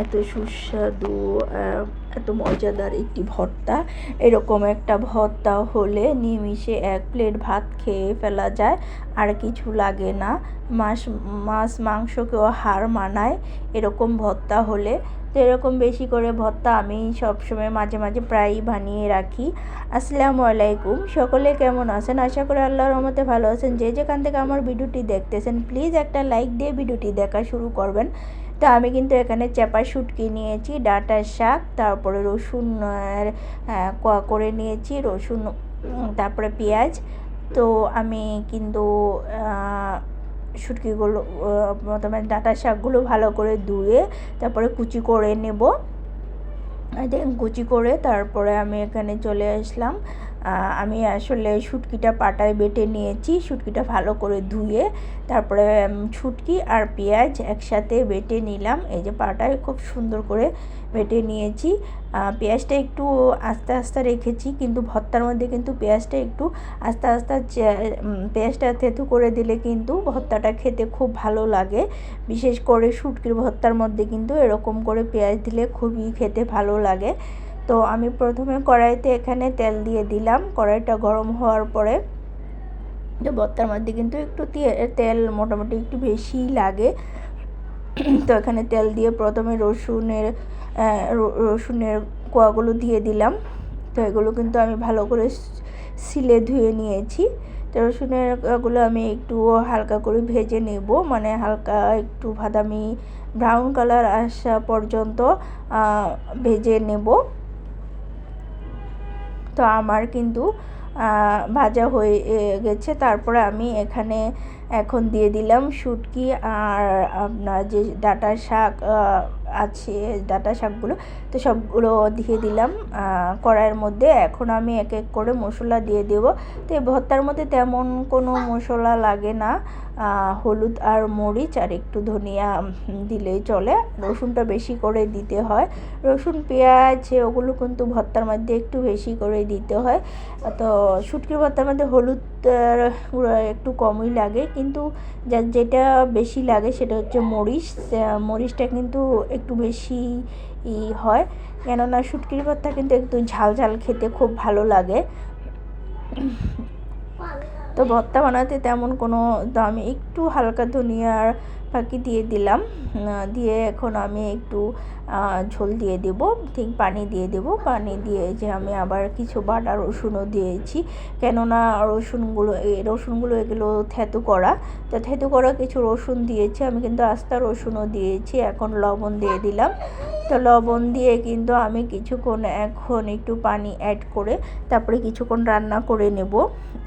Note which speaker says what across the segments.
Speaker 1: এত সুস্বাদু এত মজাদার একটি ভর্তা। এরকম একটা ভর্তা হলে নিমিষে 1 প্লেট ভাত খেয়ে ফেলা যায়, আর কিছু লাগে না। মাছ মাংসকেও হার মানায় এরকম ভর্তা হলে। তো এরকম বেশি করে ভর্তা আমি সবসময় মাঝে মাঝে প্রায়ই বানিয়ে রাখি। আসসালামু আলাইকুম, সকলে কেমন আছেন? আশা করি আল্লাহর রহমতে ভালো আছেন। যে যেখান থেকে আমার ভিডিওটি দেখতেছেন প্লিজ একটা লাইক দিয়ে ভিডিওটি দেখা শুরু করবেন। তো আমি কিন্তু এখানে চাপা শুটকি নিয়েছি, ডাঁটার শাক, তারপরে রসুন কোয়া করে নিয়েছি, রসুন, তারপরে পেঁয়াজ। তো আমি কিন্তু শুটকিগুলো প্রথমে ডাঁটার শাকগুলো ভালো করে ধুয়ে তারপরে কুচি করে নেব। কুচি করে তারপরে আমি এখানে চলে আসলাম। আমি আসলে শুটকিটা পাটায় বেটে নিয়েছি, শুটকিটা ভালো করে ধুয়ে তারপরে শুটকি আর পেঁয়াজ একসাথে বেটে নিলাম। এই যে পাটায় খুব সুন্দর করে বেটে নিয়েছি। পেঁয়াজটা একটু আস্তে আস্তে রেখেছি, কিন্তু ভর্তার মধ্যে কিন্তু পেঁয়াজটা একটু আস্তে আস্তে পেঁয়াজটা থেতু করে দিলে কিন্তু ভর্তাটা খেতে খুব ভালো লাগে। বিশেষ করে শুটকির ভর্তার মধ্যে কিন্তু এরকম করে পেঁয়াজ দিলে খুবই খেতে ভালো লাগে। তো আমি প্রথমে কড়াইতে এখানে তেল দিয়ে দিলাম। কড়াইটা গরম হওয়ার পরে ভর্তার মধ্যে কিন্তু একটু তেল মোটামুটি একটু বেশিই লাগে। তো এখানে তেল দিয়ে প্রথমে রসুনের কোয়াগুলো দিয়ে দিলাম। তো এগুলো কিন্তু আমি ভালো করে সিলে ধুয়ে নিয়েছি। তো রসুনের কোয়াগুলো আমি একটু হালকা করে ভেজে নেব, মানে হালকা একটু বাদামি ব্রাউন কালার আসা পর্যন্ত ভেজে নেব। তো আমার কিন্তু ভাজা হয়ে গেছে। তারপরে আমি এখানে এখন দিয়ে দিলাম শুটকি আর আপনার যে ডাঁটার শাক আছে, ডাঁটা শাকগুলো, তো সবগুলো দিয়ে দিলাম কড়াইয়ের মধ্যে। এখন আমি এক এক করে মশলা দিয়ে দেব। তো এই ভর্তার মধ্যে তেমন কোনো মশলা লাগে না, হলুদ আর মরিচ আর একটু ধনিয়া দিলেই চলে। রসুনটা বেশি করে দিতে হয়, রসুন পেঁয়াজ ওগুলো কিন্তু ভর্তার মধ্যে একটু বেশি করে দিতে হয়। তো শুটকির ভর্তার মধ্যে হলুদ একটু কমই লাগে, কিন্তু যেটা বেশি লাগে সেটা হচ্ছে মরিচটা কিন্তু একটু বেশি হয়, কেননা শুটকির ভর্তা কিন্তু একটু ঝাল ঝাল খেতে খুব ভালো লাগে। তো ভর্তা বানাতে তেমন কোনো, তো আমি একটু হালকা ধনিয়ার ফাঁকি দিয়ে দিলাম। দিয়ে এখন আমি একটু ঝোল দিয়ে দেব, ঠিক পানি দিয়ে দেব। পানি দিয়ে যে আমি আবার কিছু বাটা রসুনও দিয়েছি, কেননা রসুনগুলো এগুলো থেতু করা। তো থেতু করা কিছু রসুন দিয়েছি আমি, কিন্তু আস্তা রসুনও দিয়েছি। এখন লবণ দিয়ে দিলাম। তো লবণ দিয়ে কিন্তু আমি কিছুক্ষণ এখন একটু পানি অ্যাড করে তারপরে কিছুক্ষণ রান্না করে নেব।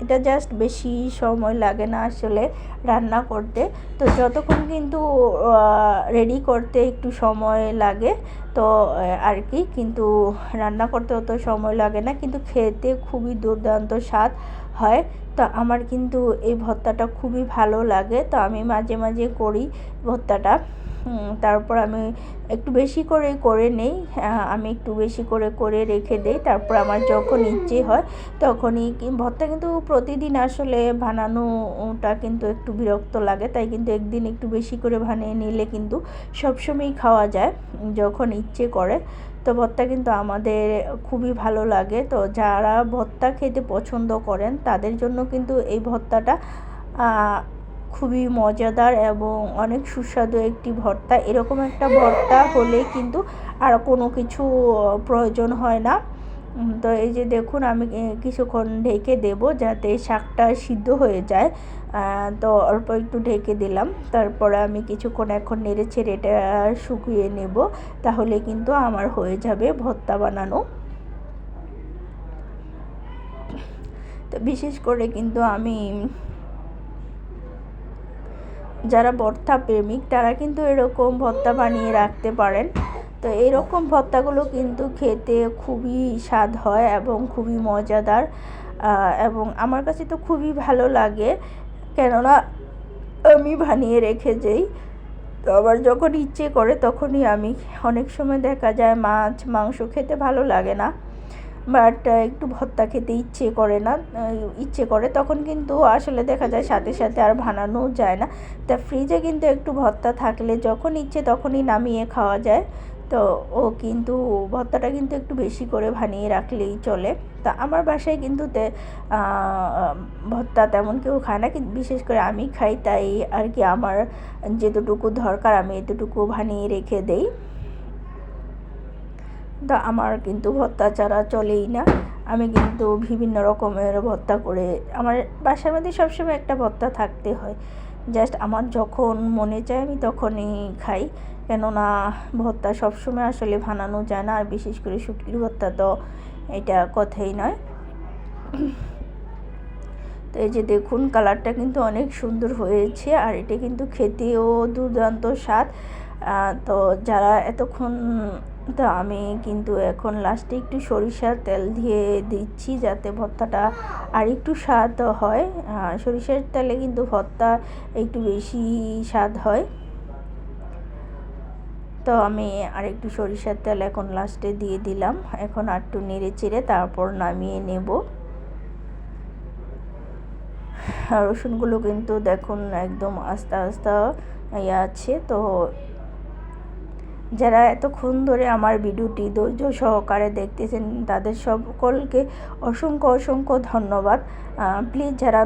Speaker 1: এটা জাস্ট বেশি সময় লাগে না আসলে রান্না করতে। তো যতক্ষণ কিন্তু রেডি করতে একটু সময় লাগে, তো আর কি, কিন্তু রান্না করতে অত সময় লাগে না, কিন্তু খেতে খুবই দুর্দান্ত স্বাদ হয়। তো আমার কিন্তু এই ভর্তাটা খুবই ভালো লাগে, তো আমি মাঝে মাঝে করি ভর্তাটা। তারপর আমি একটু বেশি করে নেই, আমি একটু বেশি করে রেখে দেই। তারপর আমার যখন ইচ্ছে হয় তখনই ভর্তা কিন্তু প্রতিদিন আসলে বানানোটা কিন্তু একটু বিরক্ত লাগে, তাই কিন্তু একদিন একটু বেশি করে বানিয়ে নিলে কিন্তু সবসময়ই খাওয়া যায় যখন ইচ্ছে করে। তো ভর্তা কিন্তু আমাদের খুবই ভালো লাগে। তো যারা ভর্তা খেতে পছন্দ করেন তাদের জন্য কিন্তু এই ভর্তাটা খুবই মজাদার এবং অনেক সুস্বাদু একটি ভর্তা। এরকম একটা ভর্তা হলে কিন্তু আর কোনো কিছু প্রয়োজন হয় না। তো এই যে দেখুন, আমি কিছুক্ষণ ঢেকে দেব যাতে শাকটা সিদ্ধ হয়ে যায়। তো অল্প একটু ঢেকে দিলাম। তারপরে আমি কিছুক্ষণ এখন নেড়ে ছেড়ে এটা শুকিয়ে নেব, তাহলে কিন্তু আমার হয়ে যাবে ভর্তা বানানো। তো বিশেষ করে কিন্তু আমি, যারা ভর্তা প্রেমিক তারা কিন্তু এরকম ভর্তা বানিয়ে রাখতে পারেন। তো এরকম ভর্তাগুলো কিন্তু খেতে খুবই স্বাদ হয় এবং খুবই মজাদার, এবং আমার কাছে তো খুবই ভালো লাগে, কেননা আমি বানিয়ে রেখে যাই। তো আবার যখন ইচ্ছে করে তখনই আমি, অনেক সময় দেখা যায় মাছ মাংস খেতে ভালো লাগে না, বাট একটু ভর্তা খেতে ইচ্ছে করে তখন কিন্তু আসলে দেখা যায় সাথে সাথে আর বানানো যায় না। তা ফ্রিজে কিন্তু একটু ভর্তা থাকলে যখন ইচ্ছে তখনই নামিয়ে খাওয়া যায়। তো ও কিন্তু ভর্তাটা কিন্তু একটু বেশি করে বানিয়ে রাখলেই চলে। তা আমার বাসায় কিন্তু ভর্তা তেমন কেউ খায় না, কিন্তু বিশেষ করে আমি খাই, তাই আর কি আমার যেতটুকু দরকার আমি এতটুকু বানিয়ে রেখে দেই। তা আমার কিন্তু ভর্তা ছাড়া চলেই না, আমি কিন্তু বিভিন্ন রকমের ভর্তা করে, আমার বাসার মধ্যে সবসময় একটা ভর্তা থাকতে হয়। জাস্ট আমার যখন মনে চায় আমি তখনই খাই, কেননা ভর্তা সবসময় আসলে বানানো যায় না, আর বিশেষ করে শুটকির ভর্তা তো এটা কথাই নয়। তো এই যে দেখুন কালারটা কিন্তু অনেক সুন্দর হয়েছে, আর এটা কিন্তু খেতেও দুর্দান্ত স্বাদ। তো যারা এতক্ষণ, তো আমি কিন্তু এখন লাস্টে একটু সরিষার তেল দিয়ে দিচ্ছি যাতে ভর্তাটা আর একটু স্বাদ হয়। সরিষার তেলে কিন্তু ভর্তা একটু বেশি স্বাদ হয়। তো আমি আর একটু সরিষার তেল এখন লাস্টে দিয়ে দিলাম। এখন আর একটু নেড়ে চেড়ে তারপর নামিয়ে নেব। রসুনগুলো কিন্তু দেখুন একদম আস্তে আস্তে আছে। তো যারা এতক্ষণ ধরে আমার ভিডিওটি ধৈর্য সহকারে দেখতেছেন তাদের সকলকে অসংখ্য অসংখ্য ধন্যবাদ। প্লিজ যারা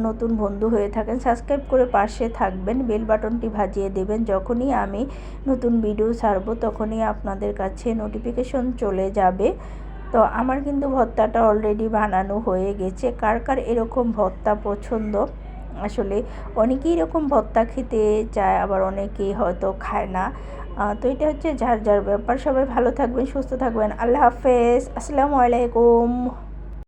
Speaker 1: নতুন বন্ধু হয়ে থাকেন সাবস্ক্রাইব করে পাশে থাকবেন, বেল বাটনটি বাজিয়ে দেবেন। যখনই আমি নতুন ভিডিও ছাড়ব তখনই আপনাদের কাছে নোটিফিকেশন চলে যাবে। তো আমার কিন্তু ভর্তাটা অলরেডি বানানো হয়ে গেছে। কার কার এরকম ভর্তা পছন্দ, আসলে অনেকেই এরকম ভর্তা খেতে চায়, আবার অনেকেই হয়তো খায় না। তো এটা হচ্ছে যার যার ব্যাপার। সবাই ভালো থাকবেন, সুস্থ থাকবেন। আল্লাহ হাফেজ, আসসালামু আলাইকুম।